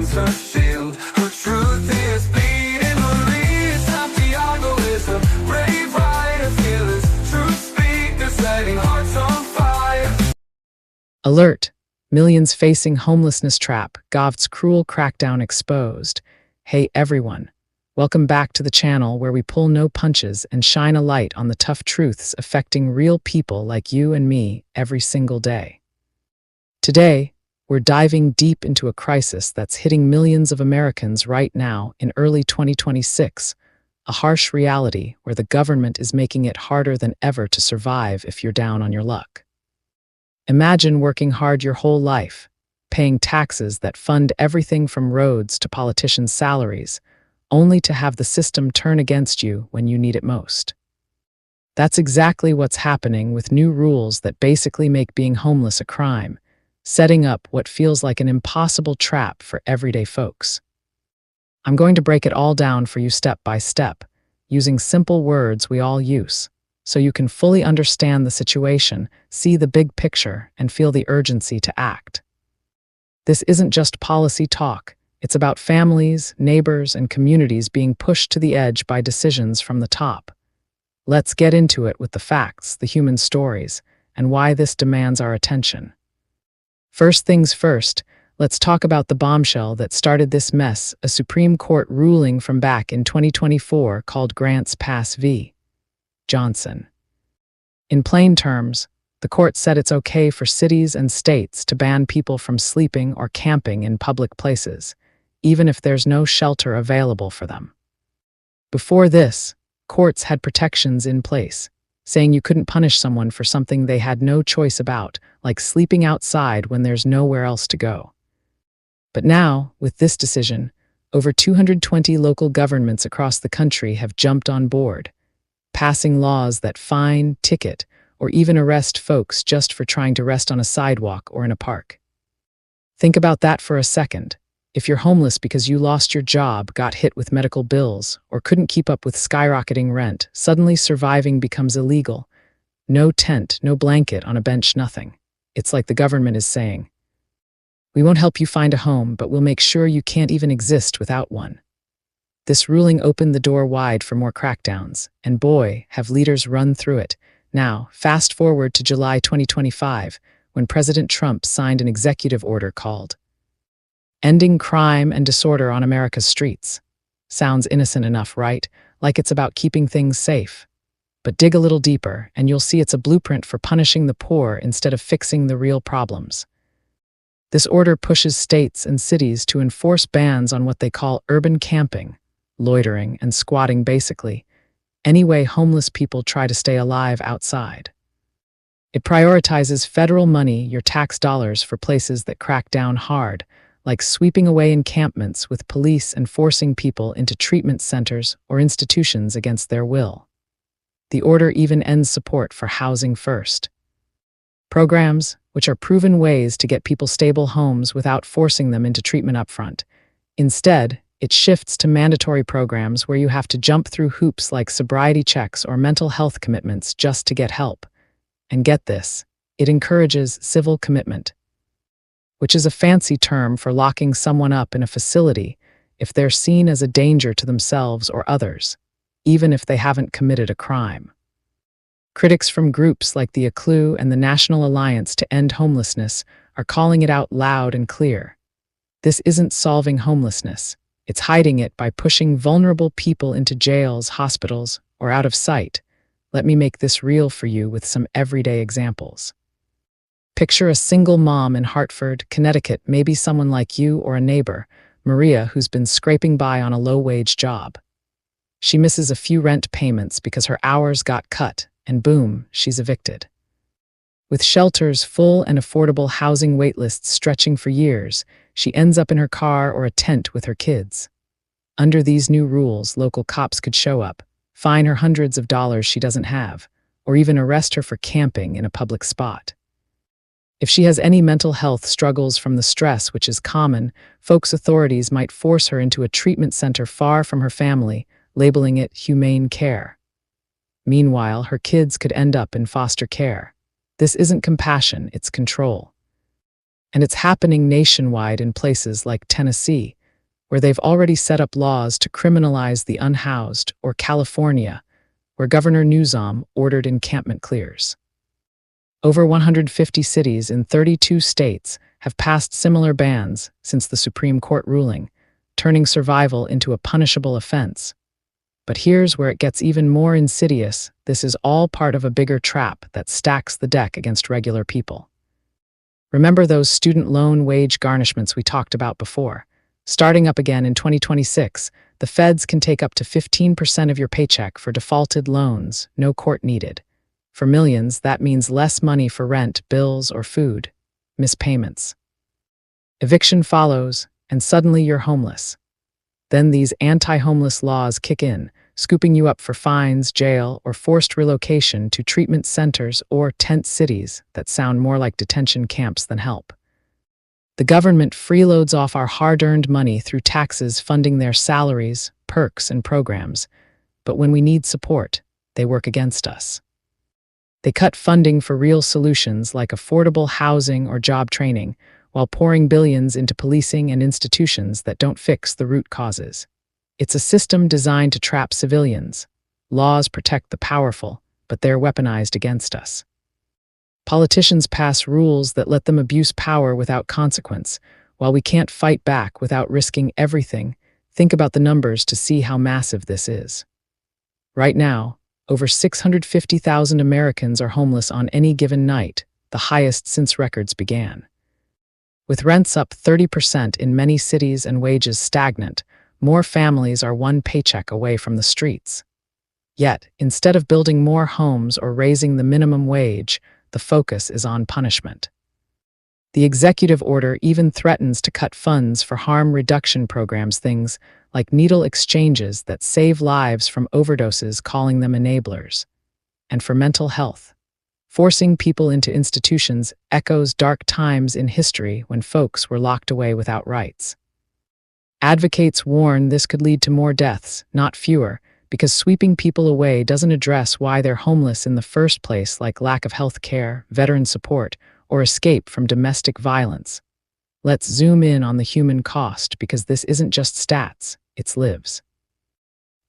becomes her shield. Her truth is bleeding. Marie Santiago is a brave rider, fearless truth speaker, setting hearts on fire. Alert! Millions facing homelessness trap. Govt's cruel crackdown exposed. Hey everyone. Welcome back to the channel where we pull no punches and shine a light on the tough truths affecting real people like you and me every single day. Today, we're diving deep into a crisis that's hitting millions of Americans right now in early 2026, a harsh reality where the government is making it harder than ever to survive if you're down on your luck. Imagine working hard your whole life, paying taxes that fund everything from roads to politicians' salaries, only to have the system turn against you when you need it most. That's exactly what's happening with new rules that basically make being homeless a crime, setting up what feels like an impossible trap for everyday folks. I'm going to break it all down for you step by step, using simple words we all use, so you can fully understand the situation, see the big picture, and feel the urgency to act. This isn't just policy talk. It's about families, neighbors, and communities being pushed to the edge by decisions from the top. Let's get into it with the facts, the human stories, and why this demands our attention. First things first, let's talk about the bombshell that started this mess, a Supreme Court ruling from back in 2024 called Grants Pass v. Johnson. In plain terms, the court said it's okay for cities and states to ban people from sleeping or camping in public places, even if there's no shelter available for them. Before this, courts had protections in place, saying you couldn't punish someone for something they had no choice about, like sleeping outside when there's nowhere else to go. But now, with this decision, over 220 local governments across the country have jumped on board, passing laws that fine, ticket, or even arrest folks just for trying to rest on a sidewalk or in a park. Think about that for a second. If you're homeless because you lost your job, got hit with medical bills, or couldn't keep up with skyrocketing rent, suddenly surviving becomes illegal. No tent, no blanket, on a bench, nothing. It's like the government is saying, "We won't help you find a home, but we'll make sure you can't even exist without one." This ruling opened the door wide for more crackdowns, and boy, have leaders run through it. Now, fast forward to July 2025, when President Trump signed an executive order called Ending Crime and Disorder on America's Streets. Sounds innocent enough, right? Like it's about keeping things safe. But dig a little deeper, and you'll see it's a blueprint for punishing the poor instead of fixing the real problems. This order pushes states and cities to enforce bans on what they call urban camping, loitering, and squatting basically, any way homeless people try to stay alive outside. It prioritizes federal money, your tax dollars, for places that crack down hard, like sweeping away encampments with police and forcing people into treatment centers or institutions against their will. The order even ends support for Housing First programs, which are proven ways to get people stable homes without forcing them into treatment upfront. Instead, it shifts to mandatory programs where you have to jump through hoops like sobriety checks or mental health commitments just to get help. And get this, it encourages civil commitment, which is a fancy term for locking someone up in a facility if they're seen as a danger to themselves or others, even if they haven't committed a crime. Critics from groups like the ACLU and the National Alliance to End Homelessness are calling it out loud and clear. This isn't solving homelessness. It's hiding it by pushing vulnerable people into jails, hospitals, or out of sight. Let me make this real for you with some everyday examples. Picture a single mom in Hartford, Connecticut, maybe someone like you or a neighbor, Maria, who's been scraping by on a low-wage job. She misses a few rent payments because her hours got cut, and boom, she's evicted. With shelters full and affordable housing waitlists stretching for years, she ends up in her car or a tent with her kids. Under these new rules, local cops could show up, fine her hundreds of dollars she doesn't have, or even arrest her for camping in a public spot. If she has any mental health struggles from the stress, which is common, folks' authorities might force her into a treatment center far from her family, labeling it humane care. Meanwhile, her kids could end up in foster care. This isn't compassion, it's control. And it's happening nationwide in places like Tennessee, where they've already set up laws to criminalize the unhoused, or California, where Governor Newsom ordered encampment clears. Over 150 cities in 32 states have passed similar bans since the Supreme Court ruling, turning survival into a punishable offense. But here's where it gets even more insidious. This is all part of a bigger trap that stacks the deck against regular people. Remember those student loan wage garnishments we talked about before? Starting up again in 2026, the feds can take up to 15% of your paycheck for defaulted loans, no court needed. For millions, that means less money for rent, bills, or food. Mispayments. Eviction follows, and suddenly you're homeless. Then these anti-homeless laws kick in, scooping you up for fines, jail, or forced relocation to treatment centers or tent cities that sound more like detention camps than help. The government freeloads off our hard-earned money through taxes funding their salaries, perks, and programs. But when we need support, they work against us. They cut funding for real solutions like affordable housing or job training, while pouring billions into policing and institutions that don't fix the root causes. It's a system designed to trap civilians. Laws protect the powerful, but they're weaponized against us. Politicians pass rules that let them abuse power without consequence, while we can't fight back without risking everything. Think about the numbers to see how massive this is. Right now, over 650,000 Americans are homeless on any given night, the highest since records began. With rents up 30% in many cities and wages stagnant, more families are one paycheck away from the streets. Yet, instead of building more homes or raising the minimum wage, the focus is on punishment. The executive order even threatens to cut funds for harm reduction programs, things like needle exchanges that save lives from overdoses, calling them enablers. And for mental health, forcing people into institutions echoes dark times in history when folks were locked away without rights. Advocates warn this could lead to more deaths, not fewer, because sweeping people away doesn't address why they're homeless in the first place, like lack of health care, veteran support, or escape from domestic violence. Let's zoom in on the human cost, because this isn't just stats, it's lives.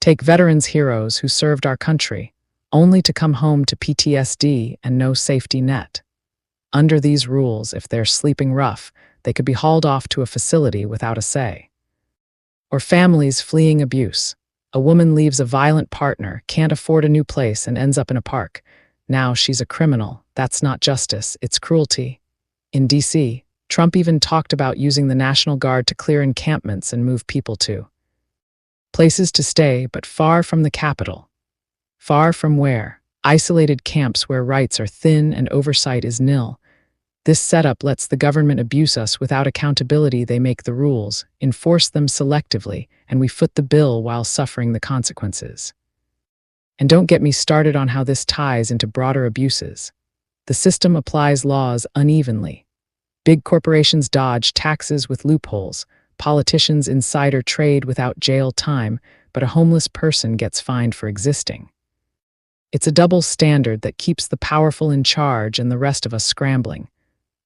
Take veterans heroes who served our country, only to come home to PTSD and no safety net. Under these rules, if they're sleeping rough, they could be hauled off to a facility without a say. Or families fleeing abuse. A woman leaves a violent partner, can't afford a new place, and ends up in a park. Now she's a criminal. That's not justice, it's cruelty. In D.C., Trump even talked about using the National Guard to clear encampments and move people to places to stay, but far from the capital. Far from where? Isolated camps where rights are thin and oversight is nil. This setup lets the government abuse us without accountability. They make the rules, enforce them selectively, and we foot the bill while suffering the consequences. And don't get me started on how this ties into broader abuses. The system applies laws unevenly. Big corporations dodge taxes with loopholes, politicians insider trade without jail time, but a homeless person gets fined for existing. It's a double standard that keeps the powerful in charge and the rest of us scrambling.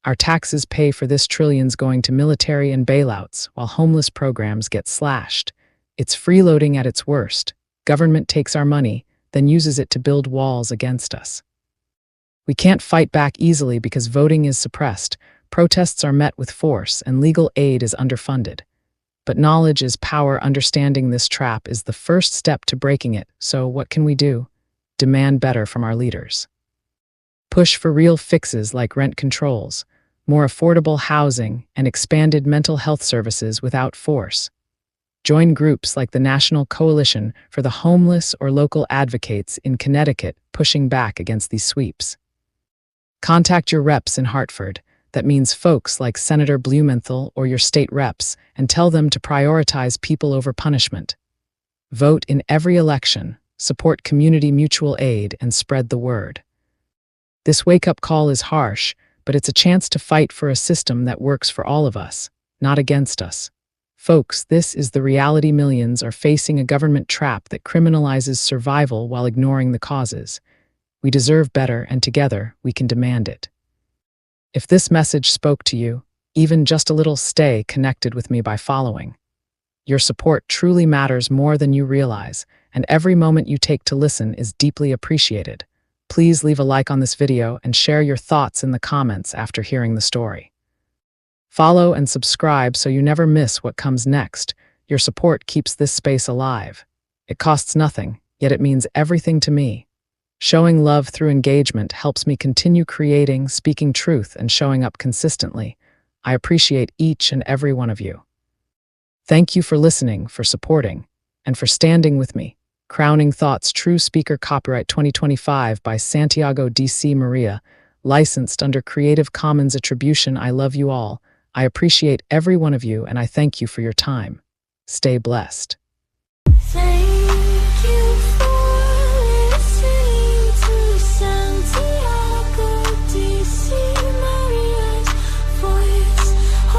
Our taxes pay for this, trillions going to military and bailouts, while homeless programs get slashed. It's freeloading at its worst. Government takes our money, then uses it to build walls against us. We can't fight back easily because voting is suppressed, protests are met with force, and legal aid is underfunded. But knowledge is power. Understanding this trap is the first step to breaking it. So what can we do? Demand better from our leaders. Push for real fixes like rent controls, more affordable housing, and expanded mental health services without force. Join groups like the National Coalition for the Homeless or local advocates in Connecticut pushing back against these sweeps. Contact your reps in Hartford. That means folks like Senator Blumenthal or your state reps, and tell them to prioritize people over punishment. Vote in every election, support community mutual aid, and spread the word. This wake-up call is harsh, but it's a chance to fight for a system that works for all of us, not against us. Folks, this is the reality. Millions are facing a government trap that criminalizes survival while ignoring the causes. We deserve better, and together we can demand it. If this message spoke to you, even just a little, stay connected with me by following Your support truly matters more than you realize, and every moment you take to listen is deeply appreciated. Please leave a like on this video and share your thoughts in the comments after hearing the story. Follow and subscribe so you never miss what comes next. Your support keeps this space alive. It costs nothing, yet it means everything to me. Showing love through engagement helps me continue creating, speaking truth, and showing up consistently. I appreciate each and every one of you. Thank you for listening, for supporting, and for standing with me. Crowning Thoughts, True Speaker, copyright 2025 by Santiago D.C. Maria, licensed under Creative Commons Attribution. I love you all. I appreciate every one of you, and I thank you for your time. Stay blessed. Say